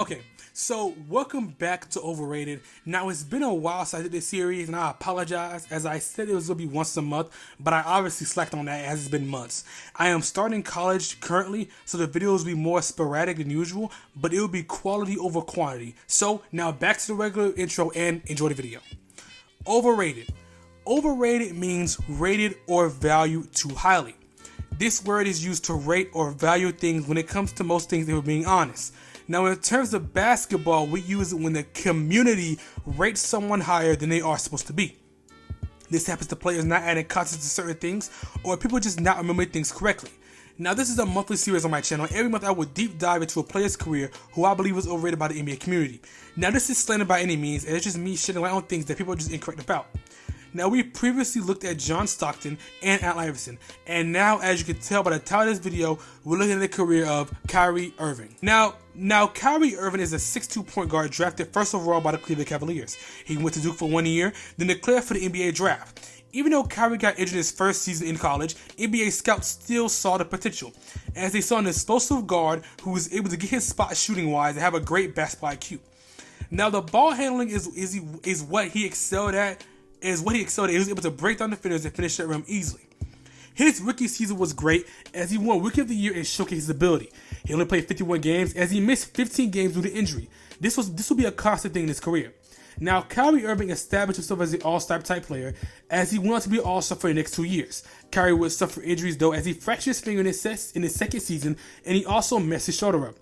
Okay, so welcome back to Overrated. Now, it's been a while since I did this series, and I apologize, as I said it was going to be once a month, but I obviously slacked on that as it's been months. I am starting college currently, so the videos will be more sporadic than usual, but it will be quality over quantity. So, now back to the regular intro and enjoy the video. Overrated. Overrated means rated or valued too highly. This word is used to rate or value things when it comes to most things, if we're being honest. Now, in terms of basketball, we use it when the community rates someone higher than they are supposed to be. This happens to players not adding context to certain things, or people just not remembering things correctly. Now, this is a monthly series on my channel. Every month, I will deep dive into a player's career who I believe was overrated by the NBA community. Now, this is slander by any means, and it's just me shedding light on things that people are just incorrect about. Now, we previously looked at John Stockton and Allen Iverson, and now, as you can tell by the title of this video, we're looking at the career of Kyrie Irving. Now, Kyrie Irving is a 6'2" point guard drafted first overall by the Cleveland Cavaliers. He went to Duke for 1 year, then declared for the NBA draft. Even though Kyrie got injured his first season in college, NBA scouts still saw the potential, as they saw an explosive guard who was able to get his spot shooting-wise and have a great basketball IQ. Now, the ball handling is what he excelled at. He was able to break down defenders and finish that rim easily. His rookie season was great, as he won Rookie of the Year and showcased his ability. He only played 51 games, as he missed 15 games due to injury. This will be a constant thing in his career. Now, Kyrie Irving established himself as an all-star type player, as he went on to be an all-star for the next 2 years. Kyrie would suffer injuries though, as he fractured his finger in his second season, and he also messed his shoulder up.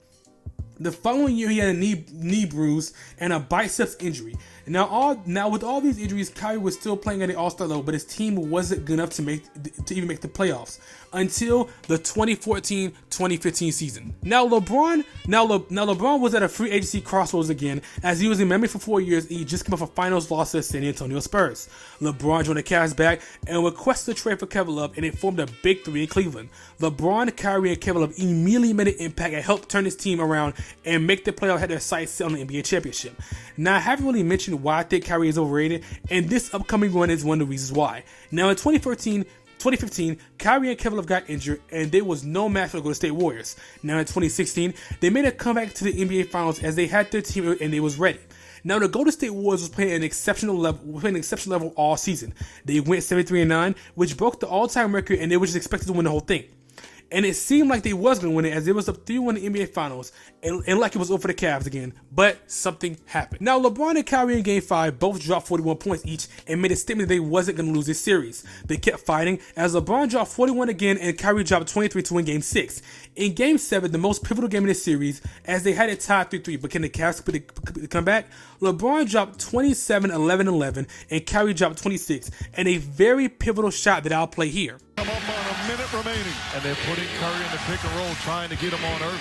The following year, he had a knee bruise and a biceps injury. Now with all these injuries, Kyrie was still playing at the All-Star level, but his team wasn't good enough to even make the playoffs until the 2014-2015 season. Now LeBron was at a free agency crossroads again, as he was in Miami for 4 years and he just came off a finals loss to the San Antonio Spurs. LeBron joined the Cavs back and requested a trade for Kevin Love, and it formed a big three in Cleveland. LeBron, Kyrie, and Kevin Love immediately made an impact and helped turn his team around and make the playoffs, had their sights set on the NBA championship. Now, I haven't really mentioned why I think Kyrie is overrated, and this upcoming run is one of the reasons why. Now, in 2015, Kyrie and Kevin Love got injured, and there was no match for the Golden State Warriors. Now, in 2016, they made a comeback to the NBA Finals as they had their team and they was ready. Now, the Golden State Warriors was playing an exceptional level all season. They went 73-9, which broke the all-time record, and they were just expected to win the whole thing. And it seemed like they was going to win it, as it was up 3-1 in the NBA Finals, and like it was over the Cavs again, but something happened. Now, LeBron and Kyrie in Game 5 both dropped 41 points each and made a statement that they wasn't going to lose this series. They kept fighting, as LeBron dropped 41 again and Kyrie dropped 23 to win Game 6. In Game 7, the most pivotal game in this series, as they had it tied 3-3, but can the Cavs come back? LeBron dropped 27, 11, 11, and Kyrie dropped 26, and a very pivotal shot that I'll play here. Come up on a minute remaining, and they're putting Curry in the pick and roll, trying to get him on Irving.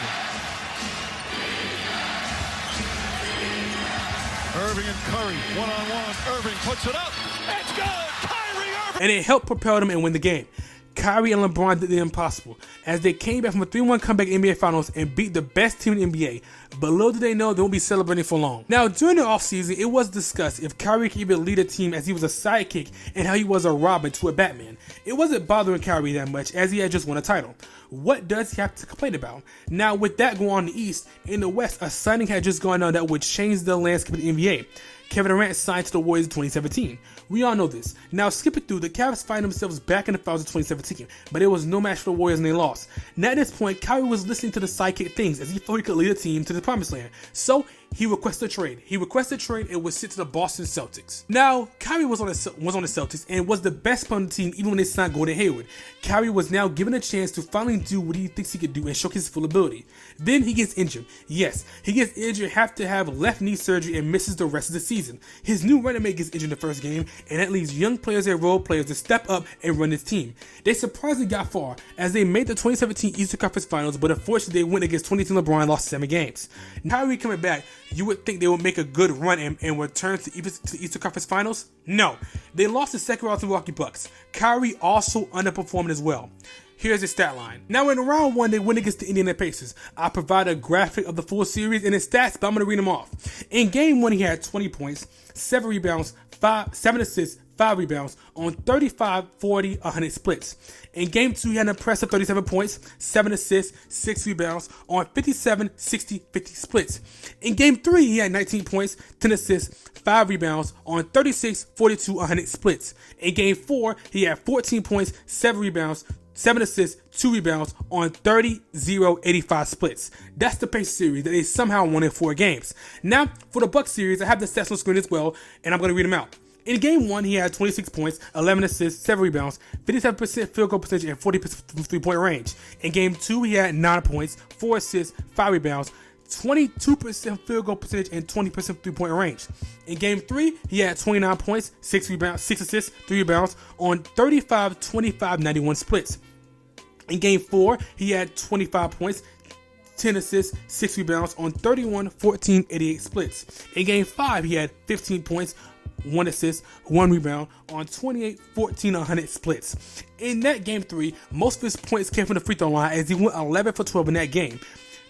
Irving and Curry, one-on-one. Irving puts it up. It's good. Kyrie Irving. And it helped propel them and win the game. Kyrie and LeBron did the impossible, as they came back from a 3-1 comeback in the NBA Finals and beat the best team in the NBA. But little did they know they won't be celebrating for long. Now, during the offseason, it was discussed if Kyrie could even lead a team, as he was a sidekick and how he was a Robin to a Batman. It wasn't bothering Kyrie that much, as he had just won a title. What does he have to complain about? Now, with that going on in the East, in the West, a signing had just gone on that would change the landscape of the NBA. Kevin Durant signed to the Warriors in 2017. We all know this. Now, skipping through, the Cavs find themselves back in the finals in 2017, but it was no match for the Warriors and they lost. Now, at this point, Kyrie was listening to the sidekick things, as he thought he could lead a team to the promised land. So, he requested a trade. And was sent to the Boston Celtics. Now, Kyrie was on the Celtics and was the best player on the team even when they signed Gordon Hayward. Kyrie was now given a chance to finally do what he thinks he could do and showcase his full ability. Then he gets injured. Yes, he gets injured, have to have left knee surgery, and misses the rest of the season. His new running mate gets injured in the first game, and that leaves young players and role players to step up and run this team. They surprisingly got far, as they made the 2017 Eastern Conference Finals, but unfortunately they went against 2010 LeBron and lost 7 games. Kyrie coming back, you would think they would make a good run and return to the Eastern Conference Finals? No. They lost the second round to the Milwaukee Bucks. Kyrie also underperformed as well. Here's his stat line. Now, in round 1, they win against the Indiana Pacers. I provide a graphic of the full series and his stats, but I'm going to read them off. In Game 1, he had 20 points, 7 rebounds, 7 assists, 5 rebounds on 35, 40, 100 splits. In Game 2, he had an impressive 37 points, 7 assists, 6 rebounds on 57, 60, 50 splits. In Game 3, he had 19 points, 10 assists, 5 rebounds on 36, 42, 100 splits. In Game 4, he had 14 points, 7 rebounds, 7 assists, 2 rebounds on 30, 0, 85 splits. That's the Pacers series that they somehow won in 4 games. Now, for the Bucks series, I have the stats on screen as well, and I'm going to read them out. In Game 1, he had 26 points, 11 assists, 7 rebounds, 57% field goal percentage, and 40% from three-point range. In Game 2, he had 9 points, 4 assists, 5 rebounds, 22% field goal percentage, and 20% three-point range. In Game 3, he had 29 points, 6 rebounds, 6 assists, 3 rebounds on 35, 25, 91 splits. In Game 4, he had 25 points, 10 assists, 6 rebounds on 31, 14, 88 splits. In Game 5, he had 15 points, 1 assist, 1 rebound on 28, 14, 100 splits. In that Game 3, most of his points came from the free throw line as he went 11 for 12 in that game.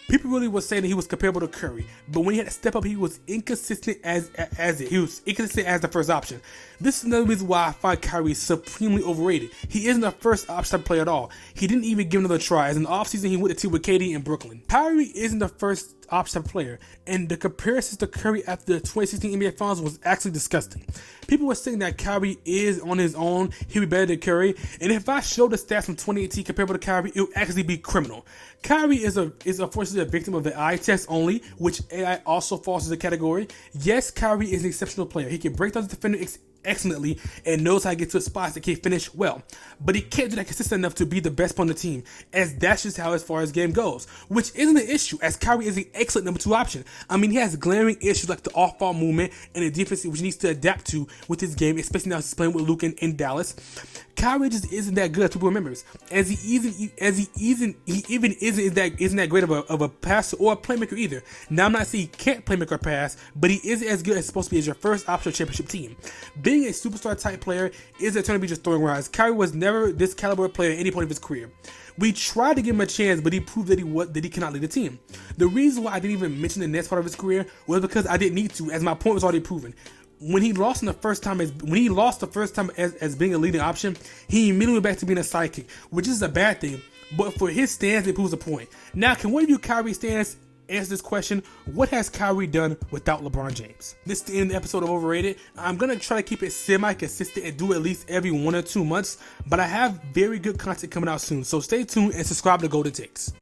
People really were saying that he was comparable to Curry, but when he had to step up, he was inconsistent as the first option. This is another reason why I find Kyrie supremely overrated. He isn't a first option player at all. He didn't even give another try, as in the offseason he went to team with KD in Brooklyn. Kyrie isn't the first option player, and the comparisons to Curry after the 2016 NBA Finals was actually disgusting. People were saying that Kyrie is on his own, he'd be better than Curry, and if I showed the stats from 2018 comparable to Kyrie, it would actually be criminal. Kyrie is unfortunately a victim of the eye test only, which AI also falls into the category. Yes, Kyrie is an exceptional player. He can break down the defender excellently and knows how to get to spots that can finish well, but he can't do that consistent enough to be the best player on the team, as that's just how as far as game goes, which isn't an issue as Kyrie is an excellent number 2 option. I mean, he has glaring issues like the off-ball movement and the defense which he needs to adapt to with his game, especially now he's playing with Luka in Dallas. Kyrie just isn't that good as people remember, as he isn't that great of a passer or a playmaker either. Now I'm not saying he can't playmaker or pass, but he isn't as good as supposed to be as your first option championship team. Being a superstar type player isn't turning to be just throwing rides. Kyrie was never this caliber player at any point of his career. We tried to give him a chance, but he proved that he cannot lead the team. The reason why I didn't even mention the next part of his career was because I didn't need to, as my point was already proven. When he lost the first time as being a leading option, he immediately went back to being a sidekick, which is a bad thing. But for his stance, it proves a point. Now, can one of you Kyrie stance answer this question? What has Kyrie done without LeBron James? This is the end of the episode of Overrated. I'm going to try to keep it semi-consistent and do at least every 1 or 2 months, but I have very good content coming out soon, so stay tuned and subscribe to Golden Takes.